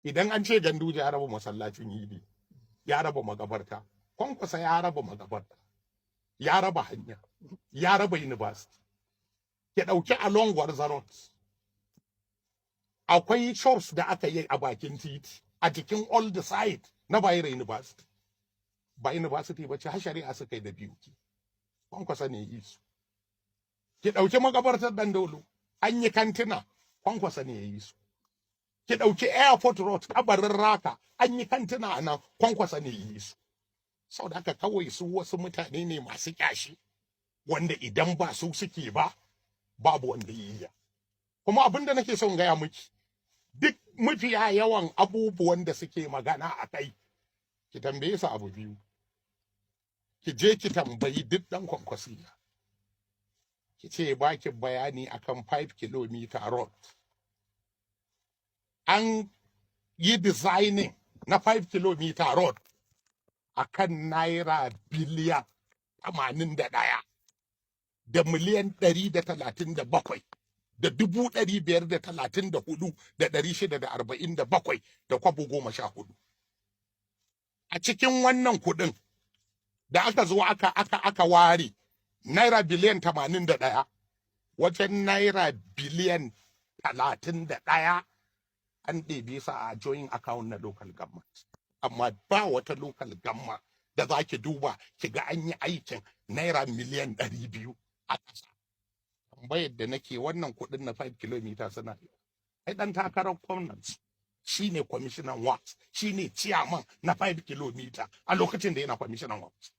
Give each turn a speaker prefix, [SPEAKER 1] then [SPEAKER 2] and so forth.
[SPEAKER 1] idan an ce Ganduje ya raba masallacin Idi, ya raba magabarta, Kwankwasa ya raba magabarta, ya raba hanya, ya raba university. Ya ɗauki along Gwarza Road, akwai shops da aka yi a bakin titi a cikin all the side na Bayero University. Ba university ba ce, har shari'a suka yi da biyu. Kwankwasa ne yi su. Ki ɗauki magabartar Dandolo, an yi kantina, Kwankwasa ne ya yi su. Ki ɗauki airport road, kabarin Raka, an yi kantina a nan, Kwankwasa ne ya yi su. Sau da haka kawai su wasu mutane ne masu kyashi, wanda idan ba su suke ba, babu wanda ya yi. Kuma abin da nake son gaya miki, duk mafiya yawan abubuwan da suke magana a kai, ki tambaye su abu biyu. Ki je ki tambayi duk ɗan Kwankwasiya. Ki ce ba ki bayani akan 5 kilometer road. An yi designing na 5 kilometer road akan naira biliyan 81 da miliyan 137 da 534,647 da kwabo 14. A cikin wannan kuɗin da aka zo aka ware naira biliyan 81 wajen naira biliyan 31 an ɗebe sa a joint account na local government. Amma ba wata local government da za ki duba ki ga an yi aikin naira miliyan 200 a ƙasa. Tambayar da nake, wannan kuɗin na 5 kilometers suna yi. Ai ɗan takarar gwamnati shi ne kwamishinan works, shi ne chairman na 5 kilometer a lokacin da yana kwamishinan works.